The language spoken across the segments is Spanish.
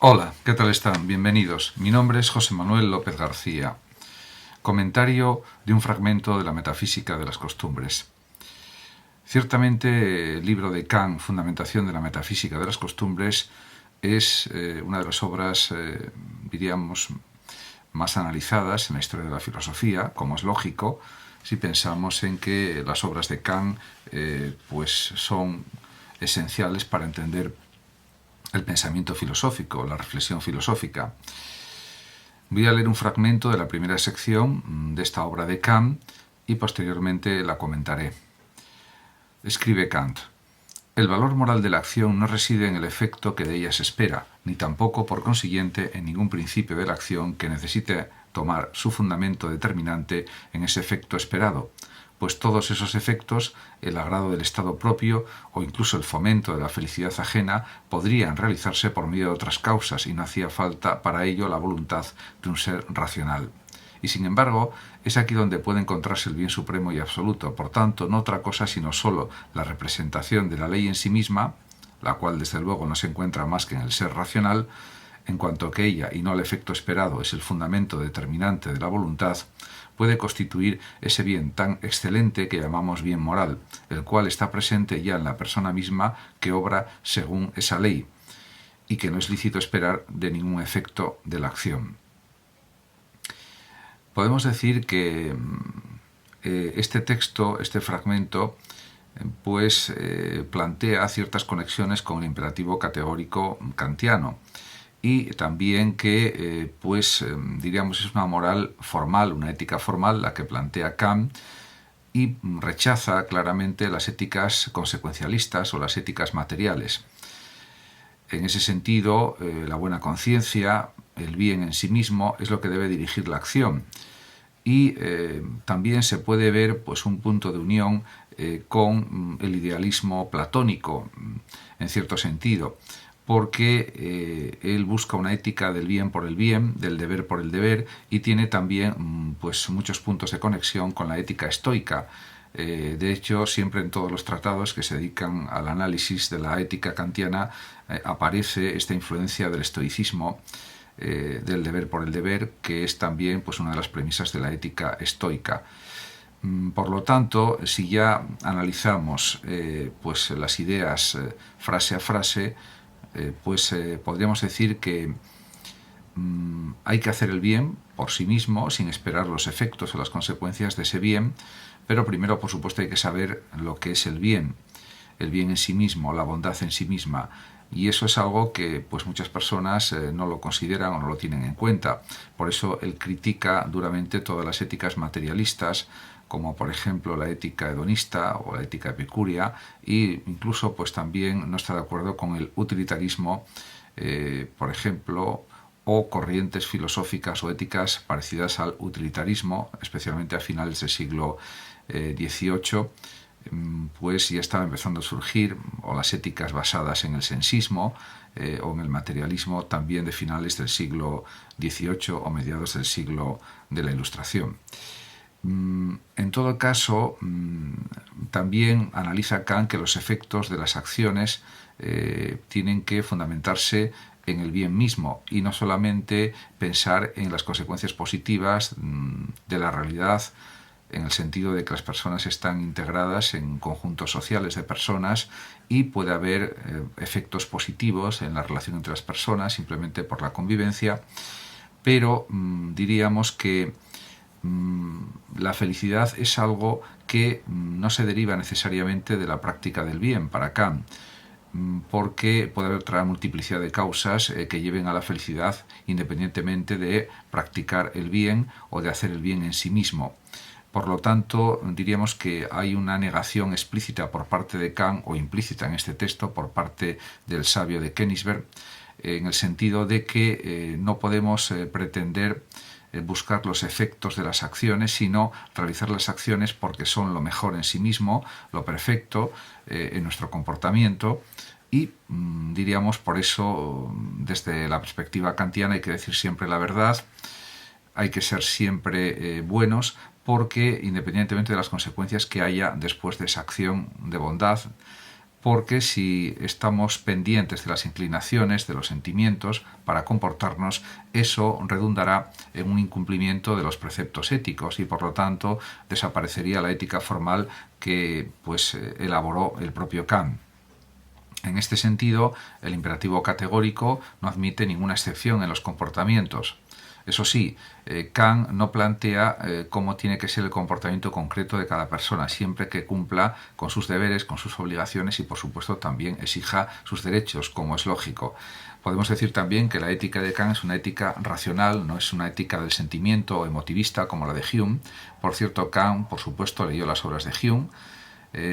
Hola, ¿qué tal están? Bienvenidos. Mi nombre es José Manuel López García. Comentario de un fragmento de la metafísica de las costumbres. Ciertamente, el libro de Kant, Fundamentación de la metafísica de las costumbres, es una de las obras, diríamos, más analizadas en la historia de la filosofía, como es lógico, si pensamos en que las obras de Kant pues son esenciales para entender el pensamiento filosófico, la reflexión filosófica. Voy a leer un fragmento de la primera sección de esta obra de Kant y posteriormente la comentaré. Escribe Kant: el valor moral de la acción no reside en el efecto que de ella se espera, ni tampoco, por consiguiente, en ningún principio de la acción que necesite tomar su fundamento determinante en ese efecto esperado, pues todos esos efectos, el agrado del estado propio o incluso el fomento de la felicidad ajena, podrían realizarse por medio de otras causas y no hacía falta para ello la voluntad de un ser racional. Y sin embargo, es aquí donde puede encontrarse el bien supremo y absoluto, por tanto, no otra cosa sino sólo la representación de la ley en sí misma, la cual desde luego no se encuentra más que en el ser racional, en cuanto que ella, y no el efecto esperado, es el fundamento determinante de la voluntad, puede constituir ese bien tan excelente que llamamos bien moral, el cual está presente ya en la persona misma que obra según esa ley, y que no es lícito esperar de ningún efecto de la acción. Podemos decir que este texto, este fragmento, pues plantea ciertas conexiones con el imperativo categórico kantiano y también que diríamos es una moral formal, una ética formal la que plantea Kant y rechaza claramente las éticas consecuencialistas o las éticas materiales. En ese sentido, la buena conciencia, el bien en sí mismo, es lo que debe dirigir la acción. Y también se puede ver pues, un punto de unión con el idealismo platónico, en cierto sentido, porque él busca una ética del bien por el bien, del deber por el deber, y tiene también pues, muchos puntos de conexión con la ética estoica. De hecho, siempre en todos los tratados que se dedican al análisis de la ética kantiana aparece esta influencia del estoicismo, del deber por el deber, que es también pues, una de las premisas de la ética estoica. Por lo tanto, si ya analizamos pues, las ideas frase a frase, podríamos decir que hay que hacer el bien por sí mismo, sin esperar los efectos o las consecuencias de ese bien, pero primero, por supuesto, hay que saber lo que es el bien en sí mismo, la bondad en sí misma. Y eso es algo que pues muchas personas no lo consideran o no lo tienen en cuenta. Por eso él critica duramente todas las éticas materialistas, como por ejemplo la ética hedonista o la ética epicúrea, e incluso pues también no está de acuerdo con el utilitarismo, por ejemplo, o corrientes filosóficas o éticas parecidas al utilitarismo, especialmente a finales del siglo XVIII, pues ya estaba empezando a surgir, o las éticas basadas en el sensismo o en el materialismo también de finales del siglo XVIII o mediados del siglo de la Ilustración. En todo caso, también analiza Kant que los efectos de las acciones tienen que fundamentarse en el bien mismo y no solamente pensar en las consecuencias positivas de la realidad, en el sentido de que las personas están integradas en conjuntos sociales de personas y puede haber efectos positivos en la relación entre las personas simplemente por la convivencia, pero diríamos que la felicidad es algo que no se deriva necesariamente de la práctica del bien para Kant, porque puede haber otra multiplicidad de causas que lleven a la felicidad independientemente de practicar el bien o de hacer el bien en sí mismo. Por lo tanto, diríamos que hay una negación explícita por parte de Kant, o implícita en este texto por parte del sabio de Königsberg, en el sentido de que no podemos pretender buscar los efectos de las acciones, sino realizar las acciones porque son lo mejor en sí mismo, lo perfecto en nuestro comportamiento. Y diríamos por eso, desde la perspectiva kantiana, hay que decir siempre la verdad, hay que ser siempre buenos, porque independientemente de las consecuencias que haya después de esa acción de bondad, porque si estamos pendientes de las inclinaciones, de los sentimientos, para comportarnos, eso redundará en un incumplimiento de los preceptos éticos y por lo tanto desaparecería la ética formal que elaboró el propio Kant. En este sentido, el imperativo categórico no admite ninguna excepción en los comportamientos. Eso sí, Kant no plantea cómo tiene que ser el comportamiento concreto de cada persona, siempre que cumpla con sus deberes, con sus obligaciones y, por supuesto, también exija sus derechos, como es lógico. Podemos decir también que la ética de Kant es una ética racional, no es una ética del sentimiento o emotivista como la de Hume. Por cierto, Kant, por supuesto, leyó las obras de Hume,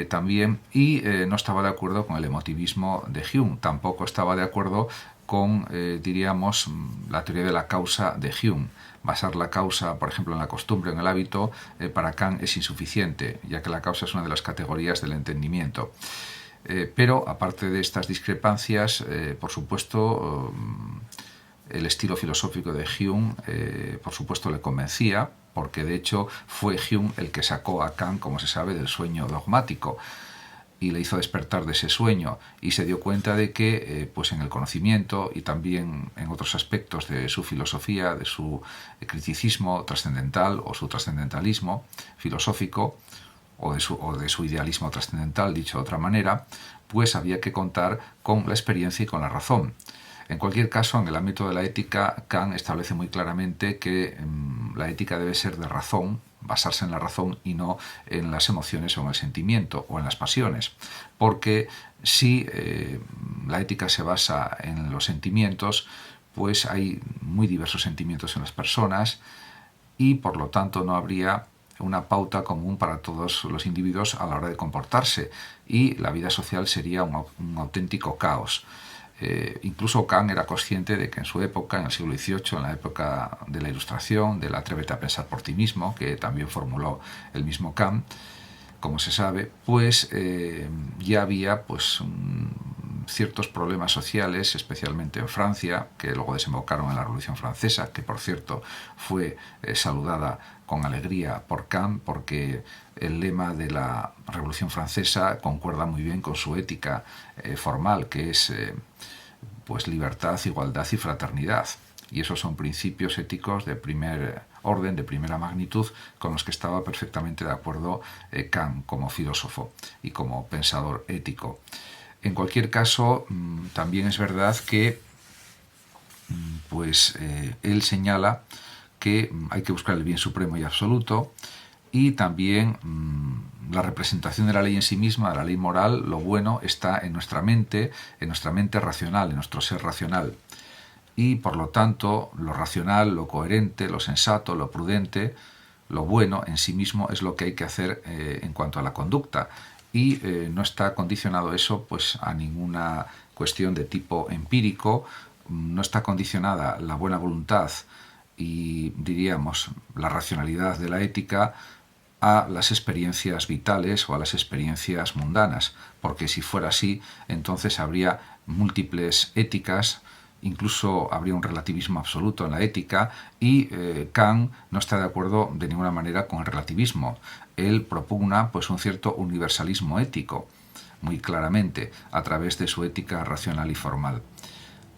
también, y no estaba de acuerdo con el emotivismo de Hume, tampoco estaba de acuerdo con, diríamos, la teoría de la causa de Hume. Basar la causa, por ejemplo, en la costumbre o en el hábito, para Kant es insuficiente, ya que la causa es una de las categorías del entendimiento. Pero, aparte de estas discrepancias, por supuesto, el estilo filosófico de Hume, por supuesto, le convencía, porque de hecho fue Hume el que sacó a Kant, como se sabe, del sueño dogmático y le hizo despertar de ese sueño y se dio cuenta de que en el conocimiento y también en otros aspectos de su filosofía, de su criticismo trascendental o su trascendentalismo filosófico o de su idealismo trascendental, dicho de otra manera, pues había que contar con la experiencia y con la razón. En cualquier caso, en el ámbito de la ética, Kant establece muy claramente que la ética debe ser de razón, basarse en la razón y no en las emociones o en el sentimiento o en las pasiones. Porque si la ética se basa en los sentimientos, pues hay muy diversos sentimientos en las personas y por lo tanto no habría una pauta común para todos los individuos a la hora de comportarse y la vida social sería un auténtico caos. Incluso Kant era consciente de que en su época, en el siglo XVIII, en la época de la Ilustración, del atrévete a pensar por ti mismo, que también formuló el mismo Kant, como se sabe, ya había ciertos problemas sociales, especialmente en Francia, que luego desembocaron en la Revolución Francesa, que por cierto fue saludada con alegría por Kant, porque el lema de la Revolución Francesa concuerda muy bien con su ética formal, que es libertad, igualdad y fraternidad. Y esos son principios éticos de primer orden, de primera magnitud, con los que estaba perfectamente de acuerdo Kant como filósofo y como pensador ético. En cualquier caso, también es verdad que él señala que hay que buscar el bien supremo y absoluto y también la representación de la ley en sí misma, de la ley moral, lo bueno está en nuestra mente racional, en nuestro ser racional. Y por lo tanto, lo racional, lo coherente, lo sensato, lo prudente, lo bueno en sí mismo es lo que hay que hacer en cuanto a la conducta. Y no está condicionado eso a ninguna cuestión de tipo empírico, no está condicionada la buena voluntad y, diríamos, la racionalidad de la ética a las experiencias vitales o a las experiencias mundanas, porque si fuera así, entonces habría múltiples éticas, incluso habría un relativismo absoluto en la ética y Kant no está de acuerdo de ninguna manera con el relativismo. Él propugna un cierto universalismo ético, muy claramente, a través de su ética racional y formal.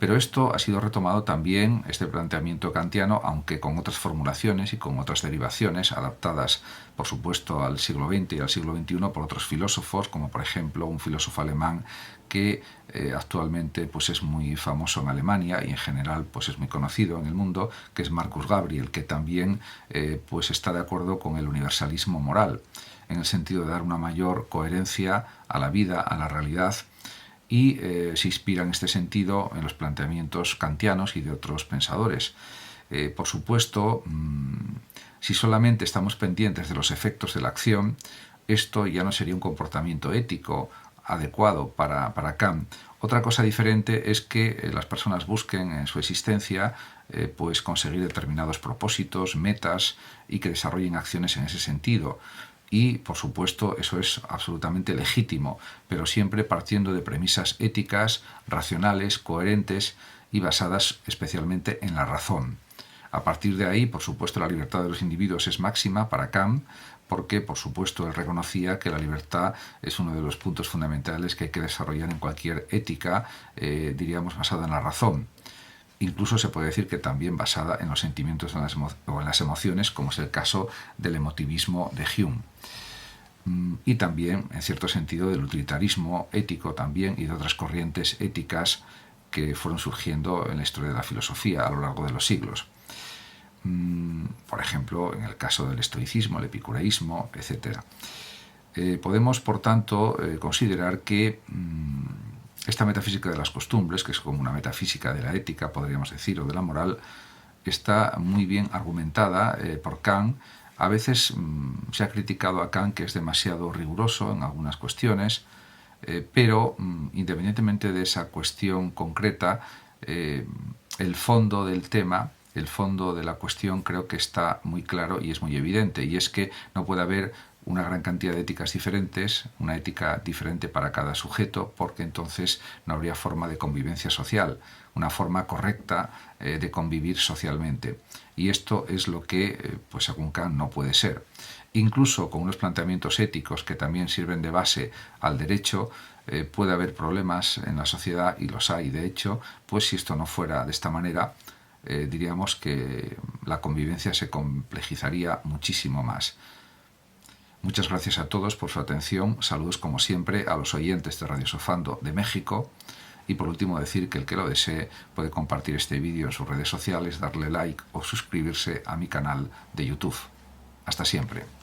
Pero esto ha sido retomado también, este planteamiento kantiano, aunque con otras formulaciones y con otras derivaciones, adaptadas, por supuesto, al siglo XX y al siglo XXI por otros filósofos, como por ejemplo un filósofo alemán que actualmente es muy famoso en Alemania y en general es muy conocido en el mundo, que es Marcus Gabriel, que también está de acuerdo con el universalismo moral, en el sentido de dar una mayor coherencia a la vida, a la realidad, y se inspira en este sentido en los planteamientos kantianos y de otros pensadores. Por supuesto, si solamente estamos pendientes de los efectos de la acción, esto ya no sería un comportamiento ético adecuado para Kant. Otra cosa diferente es que las personas busquen en su existencia conseguir determinados propósitos, metas y que desarrollen acciones en ese sentido. Y, por supuesto, eso es absolutamente legítimo, pero siempre partiendo de premisas éticas, racionales, coherentes y basadas especialmente en la razón. A partir de ahí, por supuesto, la libertad de los individuos es máxima para Kant, porque, por supuesto, él reconocía que la libertad es uno de los puntos fundamentales que hay que desarrollar en cualquier ética, diríamos, basada en la razón. Incluso se puede decir que también basada en los sentimientos o en las emociones, como es el caso del emotivismo de Hume. Y también, en cierto sentido, del utilitarismo ético también y de otras corrientes éticas que fueron surgiendo en la historia de la filosofía a lo largo de los siglos. Por ejemplo, en el caso del estoicismo, el epicureísmo, etc. Podemos, por tanto, considerar que esta metafísica de las costumbres, que es como una metafísica de la ética, podríamos decir, o de la moral, está muy bien argumentada por Kant. A veces se ha criticado a Kant que es demasiado riguroso en algunas cuestiones, pero independientemente de esa cuestión concreta, el fondo del tema, el fondo de la cuestión creo que está muy claro y es muy evidente, y es que no puede haber una gran cantidad de éticas diferentes, una ética diferente para cada sujeto, porque entonces no habría forma de convivencia social, una forma correcta de convivir socialmente. Y esto es lo que, pues según Kant, no puede ser. Incluso con unos planteamientos éticos que también sirven de base al derecho, puede haber problemas en la sociedad, y los hay de hecho, pues si esto no fuera de esta manera, diríamos que la convivencia se complejizaría muchísimo más. Muchas gracias a todos por su atención. Saludos como siempre a los oyentes de Radio Sofando de México. Y por último decir que el que lo desee puede compartir este vídeo en sus redes sociales, darle like o suscribirse a mi canal de YouTube. Hasta siempre.